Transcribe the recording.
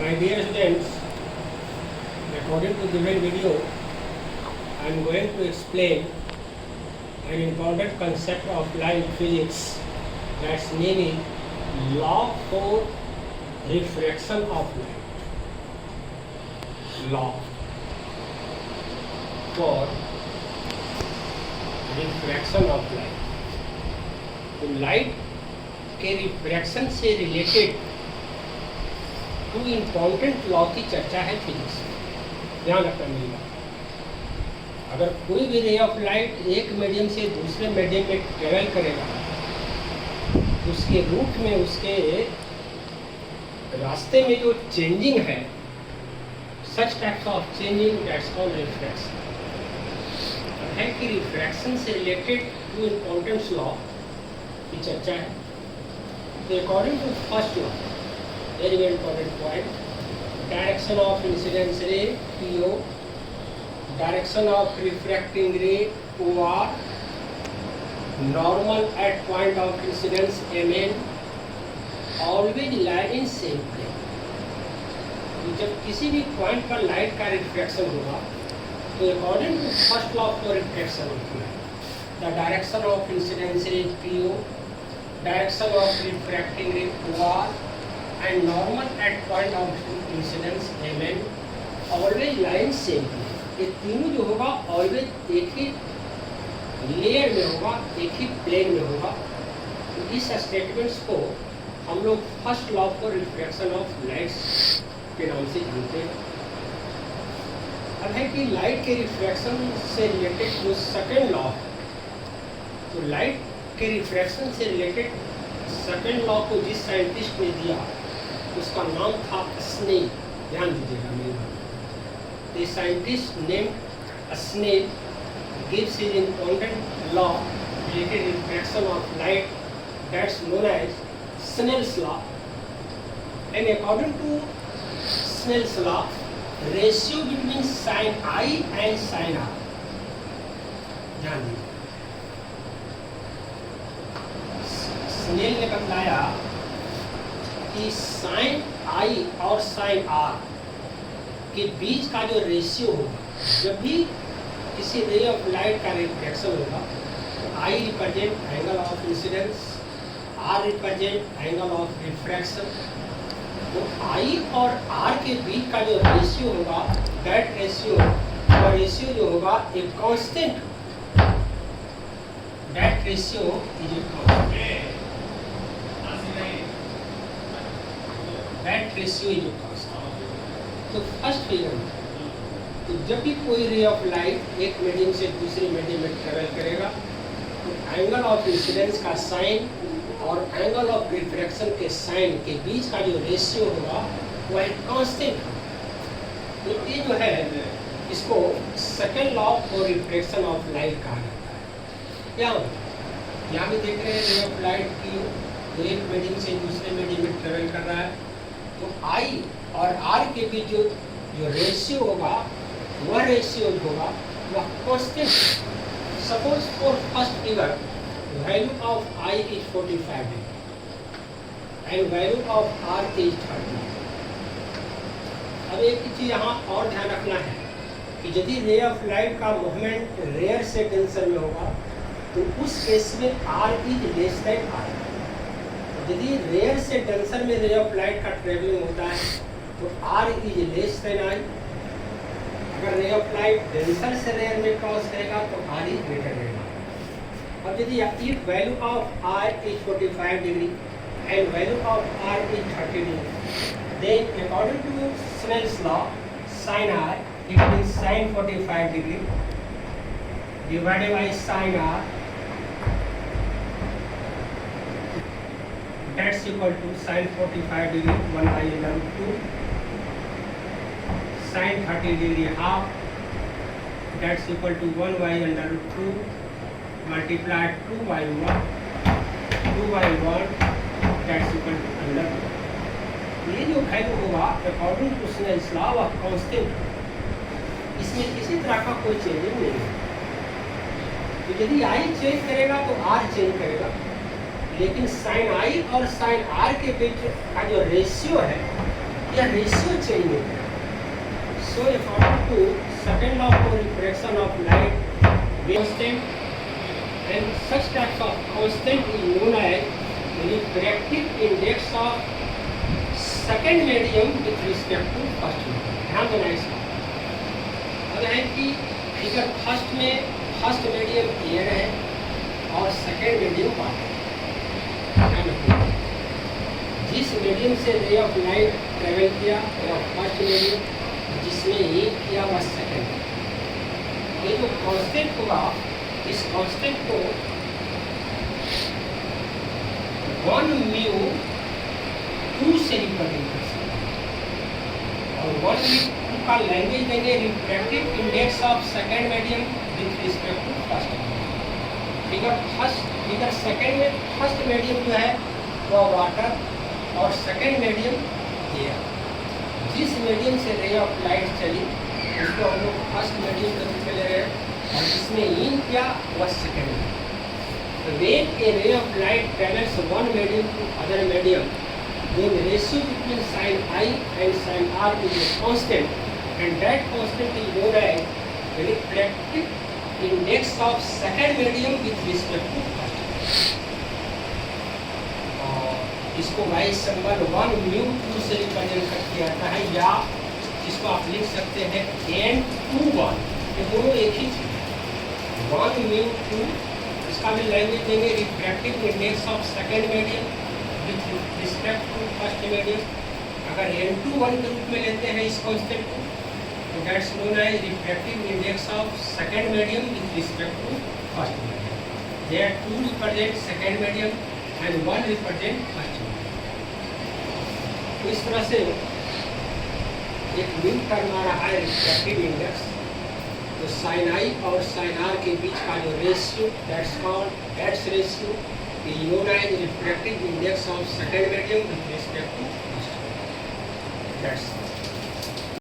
My dear students, according to given video, I am going to explain an important concept of light physics, that's name is law for refraction of light. Law for refraction of light. तो light के refraction से related to important law की चर्चा है physics में। ध्यान रखना मेरी बात। अगर कोई भी रे ऑफ लाइट एक मीडियम से दूसरे मीडियम में ट्रेवल करेगा, उसके रूट में, उसके रास्ते में जो चेंजिंग है, such types of changing that's called refraction. है कि रिफ्रैक्शन से रिलेटेड टू इम्पॉर्टेंट लॉ की चर्चा है। तो according to first law, very very important point, direction of incidence ray PO, direction of refracting ray OR, normal at point of incidence MN, always lie in same plane। जब किसी भी point पर light का refraction होगा तो according to first law of refraction होती है, the direction of incidence ray PO, direction of refracting ray OR and normal at point of incidence MN always line same plane। ये तीनों जो होगा ऑलवेज एक ही लेयर में होगा, एक ही प्लेन में होगा। तो इस स्टेटमेंट्स को हम लोग first law for refraction of lights के नाम से जानते हैं। अब है कि लाइट के रिफ्रैक्शन से रिलेटेड जो सेकेंड लॉ है, तो लाइट के रिफ्रैक्शन से रिलेटेड सेकेंड लॉ को जिस साइंटिस्ट ने दिया उसका नाम था स्नेल। ध्यान दीजिएगा मेरी बात। The scientist name Snell gives his important law related refraction of light that's known as Snell's law, and according to Snell's law, ratio between sin I and sin R, ध्यान दीजिए, स्नेल ने बताया कि sign i और sine r के बीच का जो रेशियो होगा, जब भी किसी रे ऑफ लाइट का रिफ्रैक्शन होगा, तो I represent angle of incidence, R represent angle of refraction. तो आई और आर के बीच का जो रेशियो होगा, दैट रेशियो जो होगा एक constant, that ratio is a constant, that ratio is a constant. तो फर्स्ट फिगर में, तो जब भी कोई रे ऑफ लाइट एक मीडियम से दूसरे मीडियम में ट्रेवल करेगा, तो एंगल ऑफ इंसिडेंस का साइन और एंगल ऑफ रिफ्रैक्शन के साइन के बीच का जो रेशियो होगा वो एक कांस्टेंट। तो ये जो है इसको second law for refraction of light कहा जाता है। क्या यहाँ भी देख रहे हैं रे ऑफ लाइट की, तो एक मीडियम से दूसरे मीडियम में ट्रेवल कर रहा है, तो आई और आर के बीच जो रेशियो होगा, वह रेशियो होगा वह constant. Suppose for first figure, value of I is 45 degree and value of R is 30। अब एक चीज यहाँ और ध्यान रखना है कि यदि रे ऑफ लाइट का मूवमेंट रेयर से डेंसर में होगा, तो उस केस में r is less than i. यदि रेयर से डेंसर में रे ऑफ लाइट का ट्रेवलिंग होता है, तो R is less than I. अगर रे ऑफ लाइट डेंसर से रेयर में क्रॉस करेगा तो R is greater than I. अब यदि if value of R is 45 degree and value of R is 30 degree, then according to Snell's law, sine R it means sine 45 degree divided by sine R, that's equal to sin 45 degree 1 by ln 2, sin 30 degree half, that's equal to 1 by under 2 multiplied 2 by 1, 2 by 1, that's equal to under 2। ये जो value होगा according to Snell's law वह constant, इसमें किसी तरह का कोई changing नहीं है। तो यदि आई चेंज करेगा तो आर चेंज करेगा, लेकिन साइन आई और साइन आर के बीच का जो रेशियो है या रेशियो चेंज नहीं करेगा। So according to second law of refraction of light constant, and such types of constant is known as refractive index of second medium with respect to first medium. ध्यान देना इसका। अब है कि फिगर फर्स्ट में first medium air है और second medium water है। ध्यान रखिए, जिस मीडियम से रे ऑफ लाइट ट्रेवल किया वह फर्स्ट मीडियम, जिसमें ये किया वह सेकेंड। ये जो कांस्टेंट होगा, इस कांस्टेंट को 1 म्यू 2 से रिप्रेजेंट कर सकते हैं। और 1 म्यू 2 का लैंग्वेज देंगे refractive index of second medium with respect to first medium. Figure second में फर्स्ट मीडियम जो है वह वाटर और सेकेंड मीडियम एयर। जिस मीडियम से रे ऑफ लाइट चली उसको हम लोग फर्स्ट मीडियम के रूप में ले रहे हैं और जिसने इन किया वह सेकेंड मीडियम। तो when a ray of light travels one medium to other medium, then ratio between sin I and sin R is a constant, and that constant is known as refractive index of second medium with respect to first. इसको Y symbol 1 mu 2 से represent किया जाता है, या इसको आप लिख सकते हैं n21। ये दोनों एक ही चीज है। 1 म्यू 2 इसका भी लैंग्वेज देंगे refractive index of second medium with respect to first medium. अगर n21 के रूप में लेते हैं इस कांस्टेंट को, तो that's known as refractive index of second medium with respect to first medium. There 2 represent second medium and 1 represent first medium. तो इस तरह से एक न्यू टर्म आ रहा है रिफ्रैक्टिव इंडेक्स। तो साइन आई और साइन आर के बीच का जो ratio, that's called as ratio, is known as refractive index of second medium with respect to first medium. That's